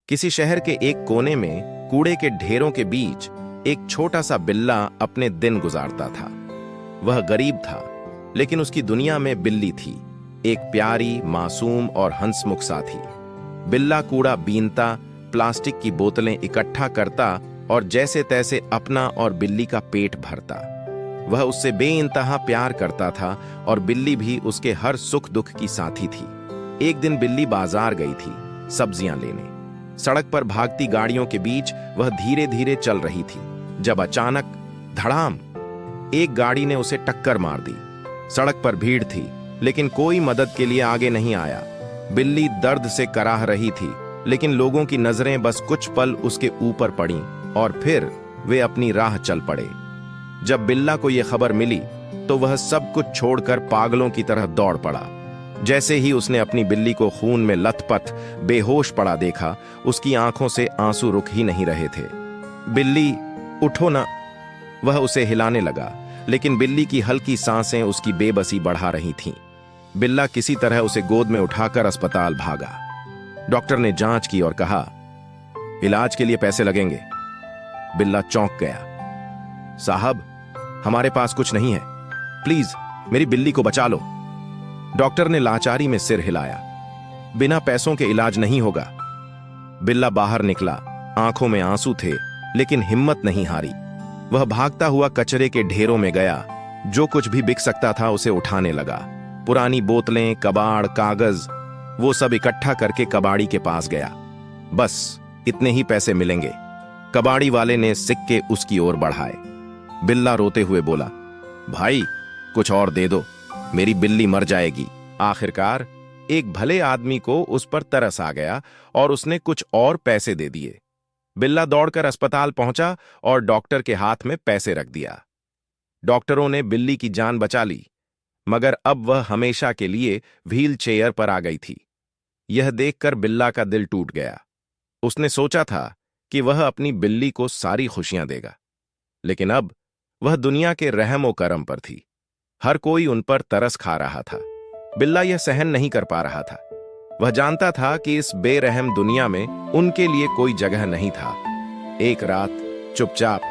किसी शहर के एक कोने में कूड़े के ढेरों के बीच एक छोटा सा बिल्ला अपने दिन गुजारता था। वह गरीब था, लेकिन उसकी दुनिया में बिल्ली थी, एक प्यारी, मासूम और हंसमुख साथी। बिल्ला कूड़ा बीनता, प्लास्टिक की बोतलें इकट्ठा करता और जैसे तैसे अपना और बिल्ली का पेट भरता। वह उससे बेइंतहा प्यार करता था और बिल्ली भी उसके हर सुख दुख की साथी थी। एक दिन बिल्ली बाजार गई थी सब्जियां लेने। सड़क पर भागती गाड़ियों के बीच वह धीरे धीरे चल रही थी, जब अचानक धड़ाम, एक गाड़ी ने उसे टक्कर मार दी। सड़क पर भीड़ थी, लेकिन कोई मदद के लिए आगे नहीं आया। बिल्ली दर्द से कराह रही थी, लेकिन लोगों की नजरें बस कुछ पल उसके ऊपर पड़ीं और फिर वे अपनी राह चल पड़े। जब बिल्ला को यह खबर मिली तो वह सब कुछ छोड़कर पागलों की तरह दौड़ पड़ा। जैसे ही उसने अपनी बिल्ली को खून में लथपथ बेहोश पड़ा देखा, उसकी आंखों से आंसू रुक ही नहीं रहे थे। बिल्ली, उठो ना, वह उसे हिलाने लगा, लेकिन बिल्ली की हल्की सांसें उसकी बेबसी बढ़ा रही थीं। बिल्ला किसी तरह उसे गोद में उठाकर अस्पताल भागा। डॉक्टर ने जांच की और कहा, इलाज के लिए पैसे लगेंगे। बिल्ला चौंक गया। साहब, हमारे पास कुछ नहीं है, प्लीज मेरी बिल्ली को बचा लो। डॉक्टर ने लाचारी में सिर हिलाया। बिना पैसों के इलाज नहीं होगा। बिल्ला बाहर निकला, आंखों में आंसू थे, लेकिन हिम्मत नहीं हारी। वह भागता हुआ कचरे के ढेरों में गया। जो कुछ भी बिक सकता था उसे उठाने लगा। पुरानी बोतलें, कबाड़, कागज, वो सब इकट्ठा करके कबाड़ी के पास गया। बस इतने ही पैसे मिलेंगे। कबाड़ी वाले ने सिक्के उसकी ओर बढ़ाए। बिल्ला रोते हुए बोला, भाई कुछ और दे दो, मेरी बिल्ली मर जाएगी। आखिरकार एक भले आदमी को उस पर तरस आ गया और उसने कुछ और पैसे दे दिए। बिल्ला दौड़कर अस्पताल पहुंचा और डॉक्टर के हाथ में पैसे रख दिया। डॉक्टरों ने बिल्ली की जान बचा ली, मगर अब वह हमेशा के लिए व्हील चेयर पर आ गई थी। यह देखकर बिल्ला का दिल टूट गया। उसने सोचा था कि वह अपनी बिल्ली को सारी खुशियां देगा, लेकिन अब वह दुनिया के रहमो करम पर थी। हर कोई उन पर तरस खा रहा था। बिल्ला यह सहन नहीं कर पा रहा था। वह जानता था कि इस बेरहम दुनिया में उनके लिए कोई जगह नहीं था। एक रात चुपचाप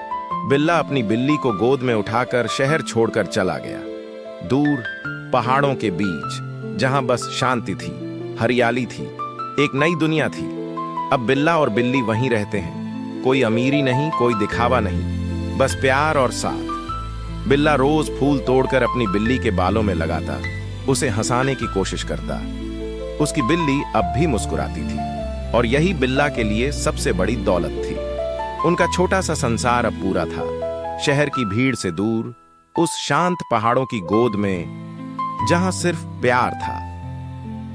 बिल्ला अपनी बिल्ली को गोद में उठाकर शहर छोड़कर चला गया, दूर पहाड़ों के बीच, जहां बस शांति थी, हरियाली थी, एक नई दुनिया थी। अब बिल्ला और बिल्ली वहीं रहते हैं। कोई अमीरी नहीं, कोई दिखावा नहीं, बस प्यार और साथ। बिल्ला रोज फूल तोड़कर अपनी बिल्ली के बालों में लगाता, उसे हंसाने की कोशिश करता। उसकी बिल्ली अब भी मुस्कुराती थी, और यही बिल्ला के लिए सबसे बड़ी दौलत थी। उनका छोटा सा संसार अब पूरा था, शहर की भीड़ से दूर, उस शांत पहाड़ों की गोद में, जहां सिर्फ प्यार था।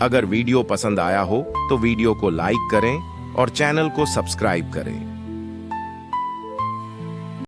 अगर वीडियो पसंद आया हो तो वीडियो को लाइक करें और चैनल को सब्सक्राइब करें।